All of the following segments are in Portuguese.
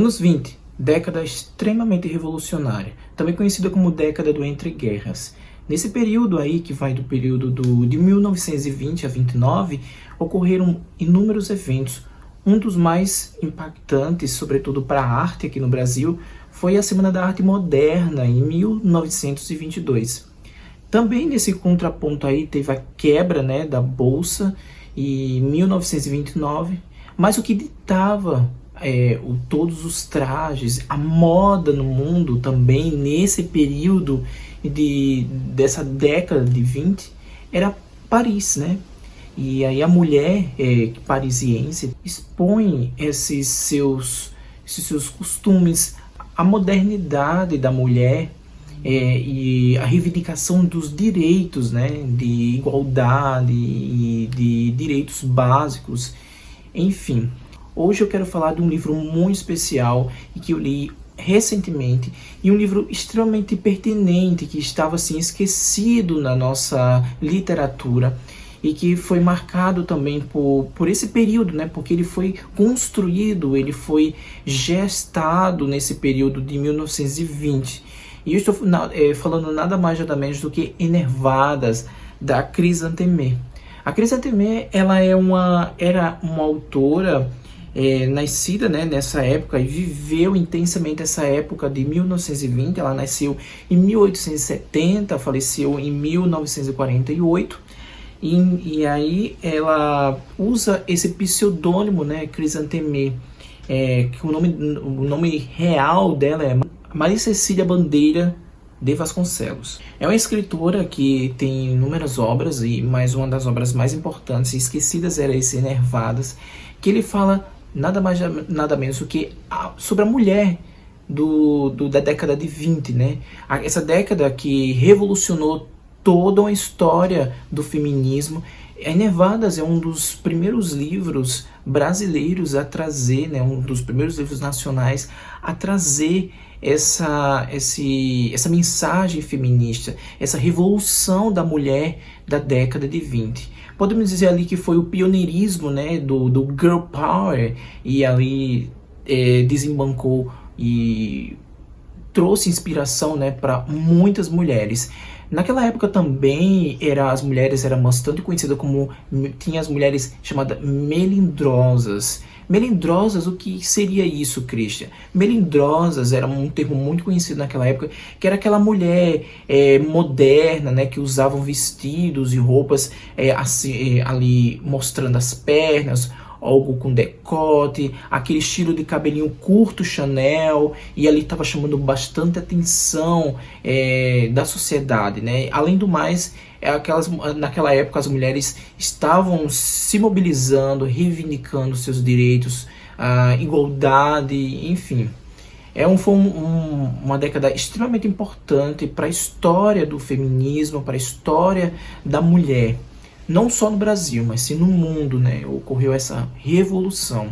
Anos 20, década extremamente revolucionária, também conhecida como década do Entre Guerras. Nesse período aí, que vai do período de 1920 a 29, ocorreram inúmeros eventos. Um dos mais impactantes, sobretudo para a arte aqui no Brasil, foi a Semana da Arte Moderna, em 1922. Também nesse contraponto aí teve a quebra, né, da Bolsa em 1929, mas o que ditava todos os trajes, a moda no mundo também nesse período dessa década de 20 era Paris, né? E aí a mulher parisiense expõe esses seus costumes, a modernidade da mulher e a reivindicação dos direitos, né? De igualdade e de direitos básicos, enfim. Hoje eu quero falar de um livro muito especial e que eu li recentemente, e um livro extremamente pertinente que estava assim esquecido na nossa literatura e que foi marcado também por esse período, né? Porque ele foi construído, ele foi gestado nesse período de 1920. E eu estou falando nada mais nada menos do que Enervadas, da Chrysantheme. A Chrysantheme, ela era uma autora nascida, né, nessa época e viveu intensamente essa época de 1920. Ela nasceu em 1870, faleceu em 1948, e aí ela usa esse pseudônimo, né, Chrysantheme, que o nome real dela é Maria Cecília Bandeira de Vasconcelos. É uma escritora que tem inúmeras obras, mas uma das obras mais importantes e esquecidas era esse Enervadas, que ele fala nada mais nada menos do que sobre a mulher da década de 20, né? Essa década que revolucionou toda uma história do feminismo. Enervadas é um dos primeiros livros brasileiros a trazer, né, um dos primeiros livros nacionais a trazer essa mensagem feminista, essa revolução da mulher da década de 20. Podemos dizer ali que foi o pioneirismo, né, do Girl Power, e ali desembancou e trouxe inspiração, né, para muitas mulheres. Naquela época também as mulheres eram bastante conhecidas como, tinha as mulheres chamadas melindrosas. Melindrosas, o que seria isso, Christian? Melindrosas era um termo muito conhecido naquela época, que era aquela mulher moderna, né, que usavam vestidos e roupas assim, ali mostrando as pernas, algo com decote, aquele estilo de cabelinho curto Chanel, e ali estava chamando bastante atenção da sociedade, né? Além do mais, naquela época as mulheres estavam se mobilizando, reivindicando seus direitos, a igualdade, enfim. Foi uma década extremamente importante para a história do feminismo, para a história da mulher. Não só no Brasil, mas sim no mundo, né? Ocorreu essa revolução.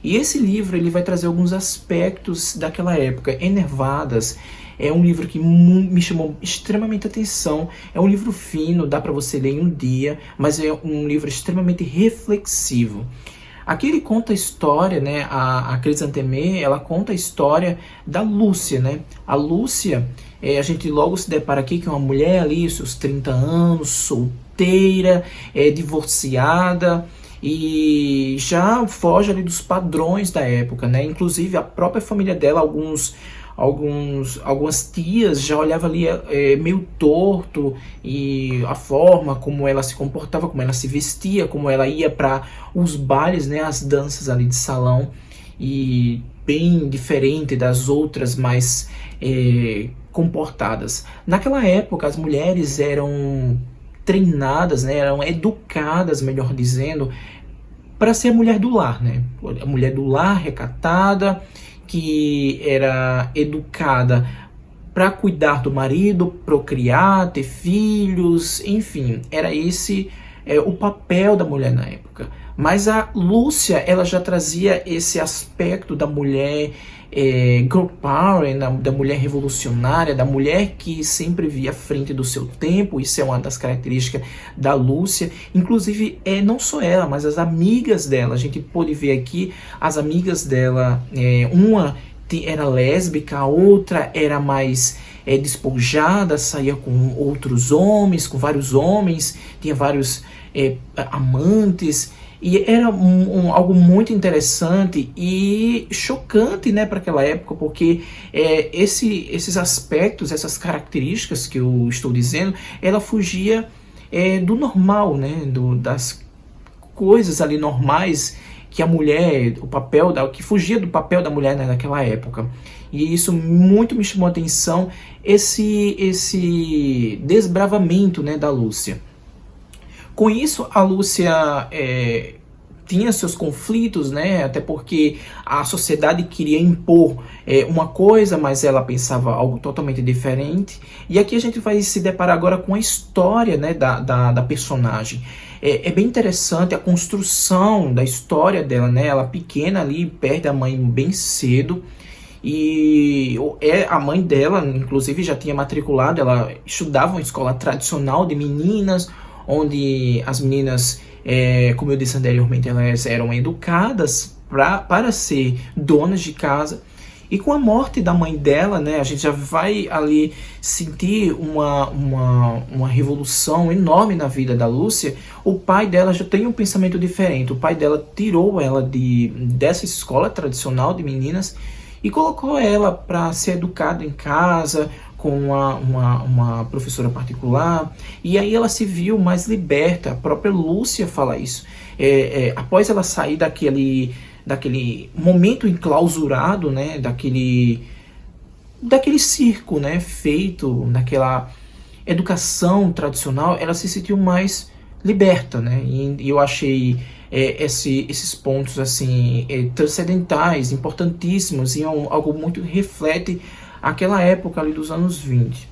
E esse livro ele vai trazer alguns aspectos daquela época. Enervadas é um livro que me chamou extremamente atenção. É um livro fino, dá para você ler em um dia, mas é um livro extremamente reflexivo. Aqui ele conta a história, né? A Chrysantheme, ela conta a história da Lúcia, né? A Lúcia, a gente logo se depara aqui que é uma mulher ali, seus 30 anos, solteira, divorciada, e já foge ali dos padrões da época, né? Inclusive a própria família dela, algumas tias já olhavam ali meio torto, e a forma como ela se comportava, como ela se vestia, como ela ia para os bailes, né, as danças ali de salão, e bem diferente das outras mais comportadas. Naquela época as mulheres eram treinadas, né, eram educadas, melhor dizendo, para ser a mulher do lar, né? A mulher do lar recatada, que era educada para cuidar do marido, procriar, ter filhos, enfim, era esse o papel da mulher na época. Mas a Lúcia, ela já trazia esse aspecto da mulher girl power, da mulher revolucionária, da mulher que sempre via à frente do seu tempo. Isso é uma das características da Lúcia. Inclusive, não só ela, mas as amigas dela. A gente pôde ver aqui as amigas dela, uma era lésbica, a outra era mais despojada, saía com outros homens, com vários homens, tinha vários amantes. E era algo muito interessante e chocante, né, para aquela época, porque esses aspectos, essas características que eu estou dizendo, ela fugia do normal, né, das coisas ali normais que a mulher, que fugia do papel da mulher, né, naquela época. E isso muito me chamou a atenção, esse desbravamento, né, da Lúcia. Com isso, a Lúcia tinha seus conflitos, né? Até porque a sociedade queria impor uma coisa, mas ela pensava algo totalmente diferente. E aqui a gente vai se deparar agora com a história, né, da personagem. É bem interessante a construção da história dela, né? Ela pequena ali, perde a mãe bem cedo. E a mãe dela, inclusive, já tinha matriculado, ela estudava uma escola tradicional de meninas, onde as meninas, como eu disse anteriormente, elas eram educadas para ser donas de casa. E com a morte da mãe dela, né, a gente já vai ali sentir uma revolução enorme na vida da Lúcia. O pai dela já tem um pensamento diferente. O pai dela tirou ela dessa escola tradicional de meninas e colocou ela para ser educada em casa, com uma professora particular, e aí ela se viu mais liberta. A própria Lúcia fala isso. Após ela sair daquele momento enclausurado, né, daquele circo, né, feito naquela educação tradicional, ela se sentiu mais liberta, né, e eu achei esses pontos assim transcendentais, importantíssimos, e algo muito que reflete aquela época ali dos anos 20.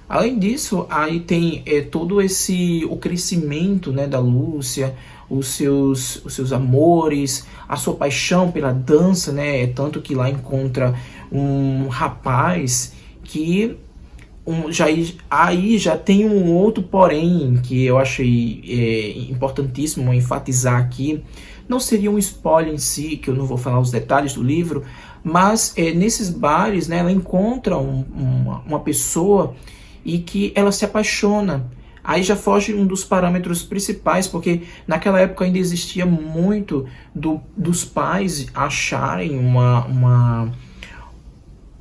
Além disso, aí tem todo o crescimento, né, da Lúcia, os seus amores, a sua paixão pela dança, né, tanto que lá encontra um rapaz que já tem um outro porém que eu achei importantíssimo enfatizar aqui. Não seria um spoiler em si, que eu não vou falar os detalhes do livro, mas nesses bares, né, ela encontra uma pessoa e que ela se apaixona. Aí já foge um dos parâmetros principais, porque naquela época ainda existia muito dos pais acharem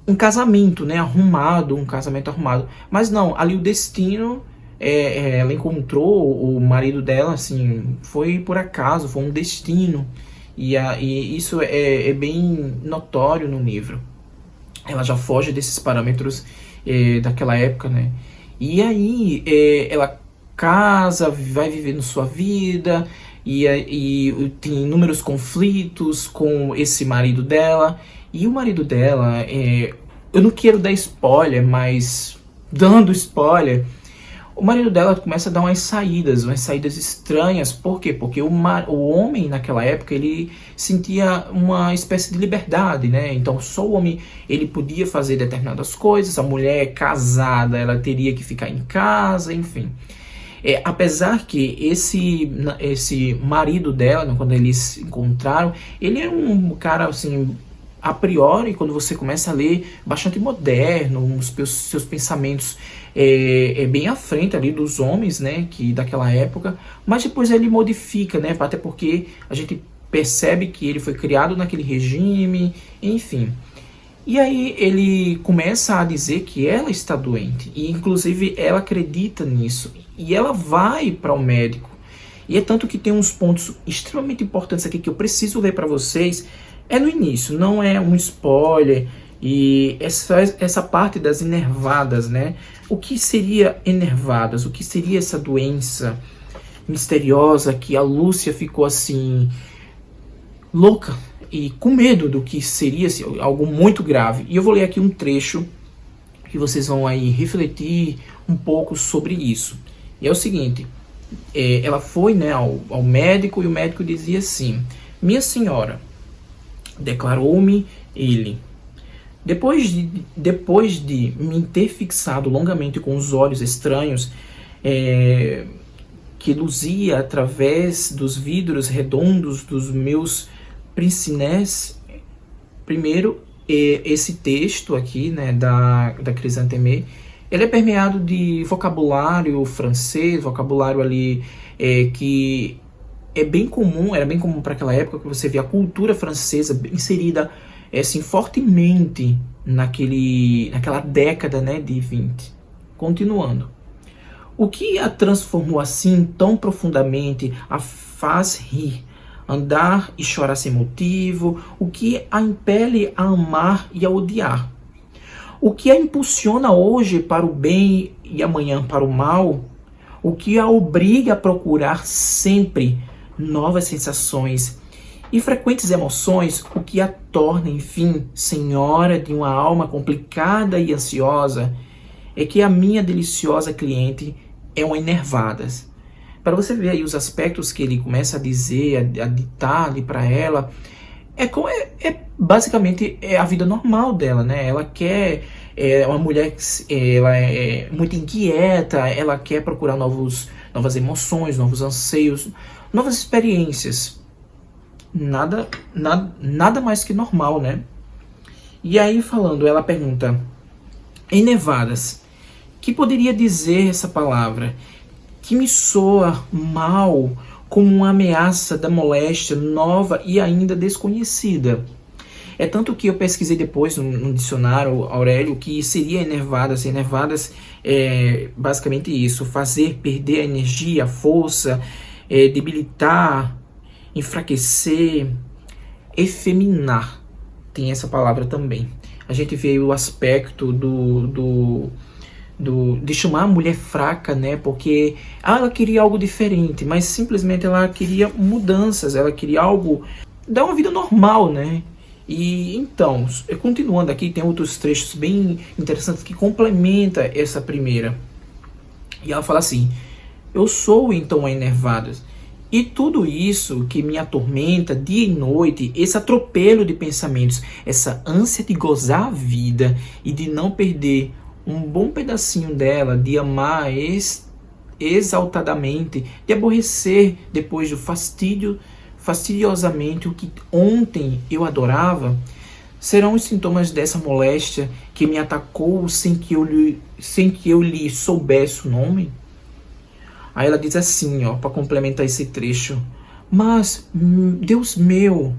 um casamento, né, um casamento arrumado. Mas não, ali o destino, ela encontrou o marido dela, assim, foi por acaso, foi um destino. E isso é bem notório no livro. Ela já foge desses parâmetros daquela época, né? E aí ela casa, vai vivendo sua vida, e tem inúmeros conflitos com esse marido dela. E o marido dela, eu não quero dar spoiler, mas dando spoiler, o marido dela começa a dar umas saídas estranhas. Por quê? Porque o homem naquela época, ele sentia uma espécie de liberdade, né? Então só o homem ele podia fazer determinadas coisas, a mulher casada ela teria que ficar em casa, enfim. Apesar que esse marido dela, né, quando eles se encontraram, ele era um cara assim, a priori, quando você começa a ler, bastante moderno, os seus pensamentos bem à frente ali dos homens, né, que daquela época, mas depois ele modifica, né, até porque a gente percebe que ele foi criado naquele regime, enfim. E aí ele começa a dizer que ela está doente, e inclusive ela acredita nisso, e ela vai para o médico. E é tanto que tem uns pontos extremamente importantes aqui que eu preciso ler para vocês. No início, não é um spoiler, e essa parte das enervadas, né? O que seria enervadas? O que seria essa doença misteriosa que a Lúcia ficou assim louca e com medo do que seria assim, algo muito grave? E eu vou ler aqui um trecho que vocês vão aí refletir um pouco sobre isso. E é o seguinte: ela foi, né, ao médico, e o médico dizia assim: minha senhora, declarou-me ele, depois de me ter fixado longamente com os olhos estranhos que luzia através dos vidros redondos dos meus pince-nez. Primeiro, esse texto aqui, né, da Chrysantheme, ele é permeado de vocabulário francês, vocabulário ali que era bem comum para aquela época, que você via a cultura francesa inserida assim, fortemente naquela década, né, de 20. Continuando. O que a transformou assim tão profundamente, a faz rir, andar e chorar sem motivo? O que a impele a amar e a odiar? O que a impulsiona hoje para o bem e amanhã para o mal? O que a obriga a procurar sempre novas sensações e frequentes emoções? O que a torna, enfim, senhora de uma alma complicada e ansiosa? É que a minha deliciosa cliente é uma enervadas. Para você ver aí os aspectos que ele começa a dizer, a ditar ali para ela, basicamente a vida normal dela, né? Ela quer, uma mulher, ela é muito inquieta, ela quer procurar novas emoções, novos anseios, novas experiências. Nada mais que normal, né? E aí falando, ela pergunta: enervadas, que poderia dizer essa palavra que me soa mal, como uma ameaça da moléstia nova e ainda desconhecida? É tanto que eu pesquisei depois no dicionário, Aurélio, que seria enervadas. Enervadas é basicamente isso: fazer perder a energia, a força, debilitar, enfraquecer, efeminar. Tem essa palavra também. A gente vê o aspecto de chamar a mulher fraca, né? Porque ela queria algo diferente, mas simplesmente ela queria mudanças, ela queria algo, dar uma vida normal, né? E então, continuando aqui, tem outros trechos bem interessantes que complementam essa primeira. E ela fala assim: eu sou então a enervada, e tudo isso que me atormenta dia e noite, esse atropelo de pensamentos, essa ânsia de gozar a vida e de não perder um bom pedacinho dela, de amar exaltadamente, de aborrecer depois do fastidiosamente o que ontem eu adorava, serão os sintomas dessa moléstia que me atacou sem que eu lhe soubesse o nome? Aí ela diz assim, ó, para complementar esse trecho: mas, Deus meu,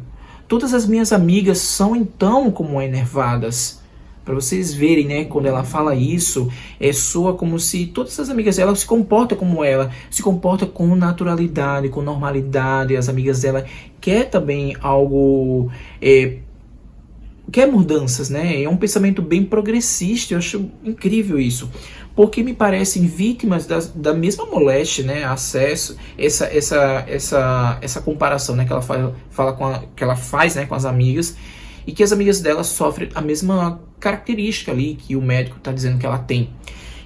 todas as minhas amigas são então como enervadas. Para vocês verem, né, quando ela fala isso, soa como se todas as amigas dela se comportam como ela, se comportam com naturalidade, com normalidade. As amigas dela quer também algo, quer mudanças, né? É um pensamento bem progressista. Eu acho incrível isso, porque me parecem vítimas da mesma moléstia, né? Acesso, essa comparação, né, que ela que ela faz, né, com as amigas, e que as amigas dela sofrem a mesma característica ali que o médico está dizendo que ela tem.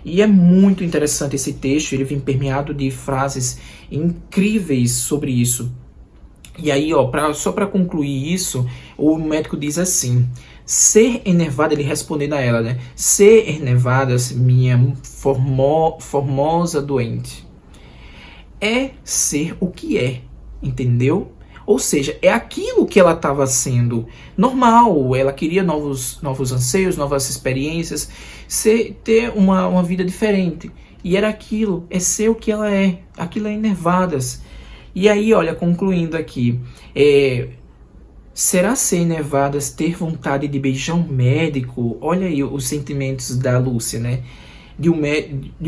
E é muito interessante esse texto, ele vem permeado de frases incríveis sobre isso. E aí, ó, só para concluir isso, o médico diz assim: ser enervada, ele respondendo a ela, né? Ser enervadas, minha formosa doente, é ser o que é, entendeu? Ou seja, é aquilo que ela estava sendo normal. Ela queria novos anseios, novas experiências, ter uma vida diferente. E era aquilo, é ser o que ela é. Aquilo é enervadas. E aí, olha, concluindo aqui, será ser enervadas ter vontade de beijar um médico? Olha aí os sentimentos da Lúcia, né? De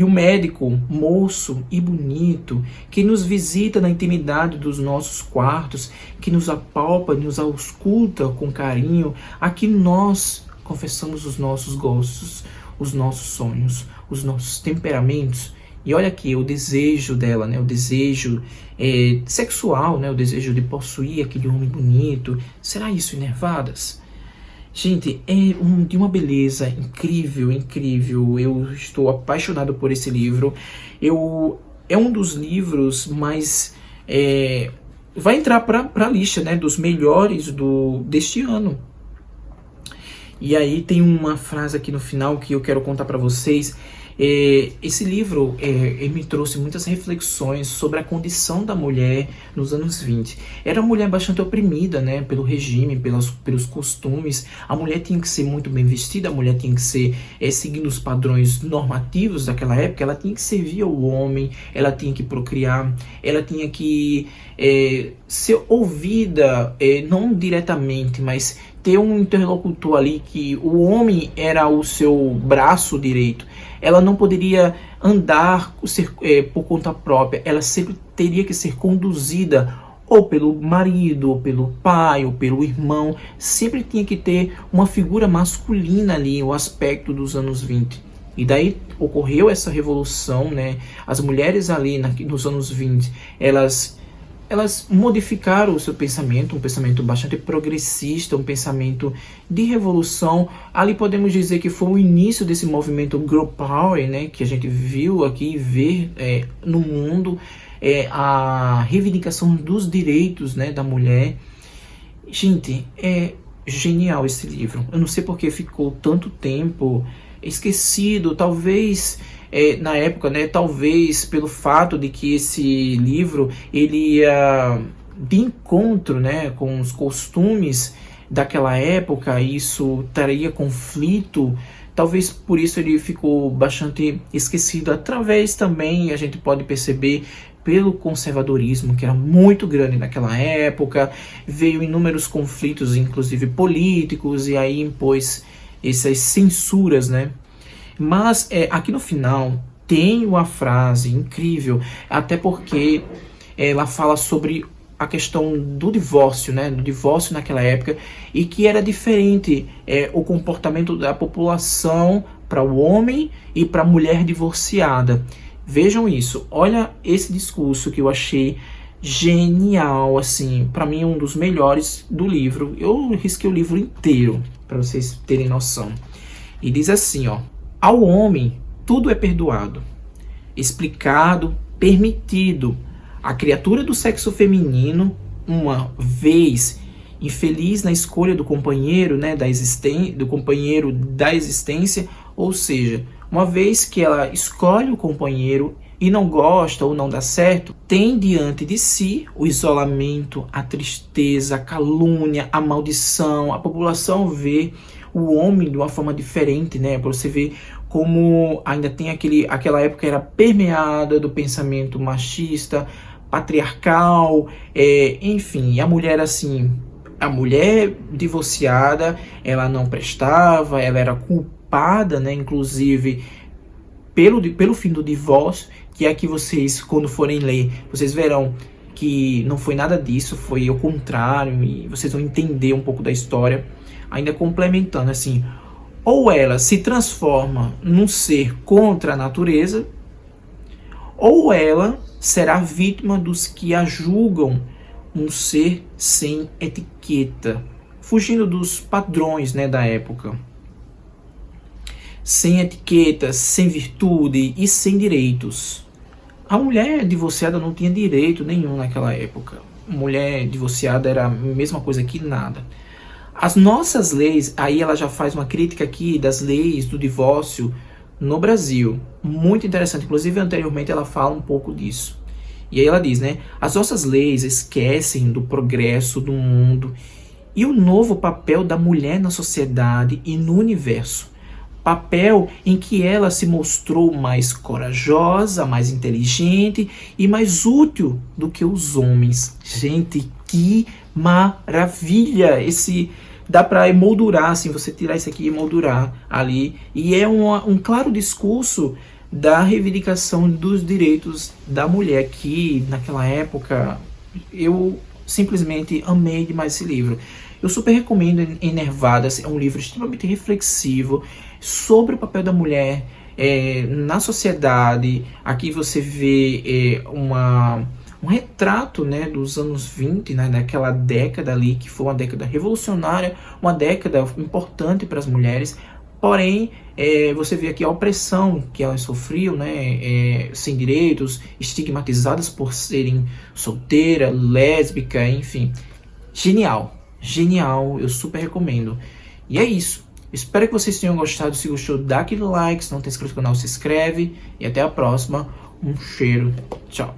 um médico moço e bonito, que nos visita na intimidade dos nossos quartos, que nos apalpa, nos ausculta com carinho. Aqui nós confessamos os nossos gostos, os nossos sonhos, os nossos temperamentos. E olha aqui o desejo dela, né? O desejo sexual, né? O desejo de possuir aquele homem bonito. Será isso enervadas? Gente, de uma beleza incrível, incrível. Eu estou apaixonado por esse livro. Eu é um dos livros mais... vai entrar para a lista, né, dos melhores deste ano. E aí tem uma frase aqui no final que eu quero contar para vocês. Esse livro me trouxe muitas reflexões sobre a condição da mulher nos anos 20. Era uma mulher bastante oprimida, né, pelo regime, pelos costumes. A mulher tinha que ser muito bem vestida, a mulher tinha que ser seguindo os padrões normativos daquela época, ela tinha que servir ao homem, ela tinha que procriar, ela tinha que ser ouvida, não diretamente, mas ter um interlocutor ali, que o homem era o seu braço direito. Ela não poderia andar por conta própria, ela sempre teria que ser conduzida ou pelo marido, ou pelo pai, ou pelo irmão. Sempre tinha que ter uma figura masculina ali, o aspecto dos anos 20. E daí ocorreu essa revolução, né? As mulheres ali nos anos 20, elas modificaram o seu pensamento, um pensamento bastante progressista, um pensamento de revolução. Ali podemos dizer que foi o início desse movimento Girl Power, né, que a gente viu aqui, ver no mundo, a reivindicação dos direitos, né, da mulher. Gente, é genial esse livro. Eu não sei porque ficou tanto tempo esquecido, talvez... na época, né, talvez pelo fato de que esse livro ele ia de encontro, né, com os costumes daquela época, isso traria conflito, talvez por isso ele ficou bastante esquecido. Através também, a gente pode perceber, pelo conservadorismo, que era muito grande naquela época, veio inúmeros conflitos, inclusive políticos, e aí impôs essas censuras, né? Mas aqui no final tem uma frase incrível, até porque ela fala sobre a questão do divórcio, né? Do divórcio naquela época, e que era diferente o comportamento da população para o homem e para a mulher divorciada. Vejam isso, olha esse discurso que eu achei genial, assim, para mim é um dos melhores do livro. Eu risquei o livro inteiro para vocês terem noção. E diz assim, ó: ao homem tudo é perdoado, explicado, permitido. A criatura do sexo feminino, uma vez infeliz na escolha do companheiro, né, do companheiro da existência, ou seja, uma vez que ela escolhe o companheiro e não gosta ou não dá certo, tem diante de si o isolamento, a tristeza, a calúnia, a maldição. A população vê o homem de uma forma diferente, né? Para você ver como ainda tem aquela época era permeada do pensamento machista, patriarcal, enfim, a mulher assim, a mulher divorciada, ela não prestava, ela era culpada, né? Inclusive pelo fim do divórcio, que aqui vocês, quando forem ler, vocês verão que não foi nada disso, foi o contrário, e vocês vão entender um pouco da história. Ainda complementando assim, ou ela se transforma num ser contra a natureza, ou ela será vítima dos que a julgam um ser sem etiqueta, fugindo dos padrões, né, da época. Sem etiqueta, sem virtude e sem direitos. A mulher divorciada não tinha direito nenhum naquela época. Mulher divorciada era a mesma coisa que nada. As nossas leis, aí ela já faz uma crítica aqui das leis do divórcio no Brasil. Muito interessante, inclusive anteriormente ela fala um pouco disso. E aí ela diz, né? As nossas leis esquecem do progresso do mundo e o novo papel da mulher na sociedade e no universo. Papel em que ela se mostrou mais corajosa, mais inteligente e mais útil do que os homens. Gente, que maravilha! Dá para emoldurar, assim, você tirar isso aqui e emoldurar ali. E é um claro discurso da reivindicação dos direitos da mulher, que naquela época eu simplesmente amei demais esse livro. Eu super recomendo Enervadas, é um livro extremamente reflexivo sobre o papel da mulher na sociedade. Aqui você vê um retrato, né, dos anos 20, né, daquela década ali, que foi uma década revolucionária, uma década importante para as mulheres. Porém, você vê aqui a opressão que elas sofriam, né? Sem direitos, estigmatizadas por serem solteira, lésbica, enfim. Genial, genial, eu super recomendo. E é isso. Espero que vocês tenham gostado. Se gostou, dá aquele like. Se não está inscrito no canal, se inscreve. E até a próxima. Um cheiro. Tchau.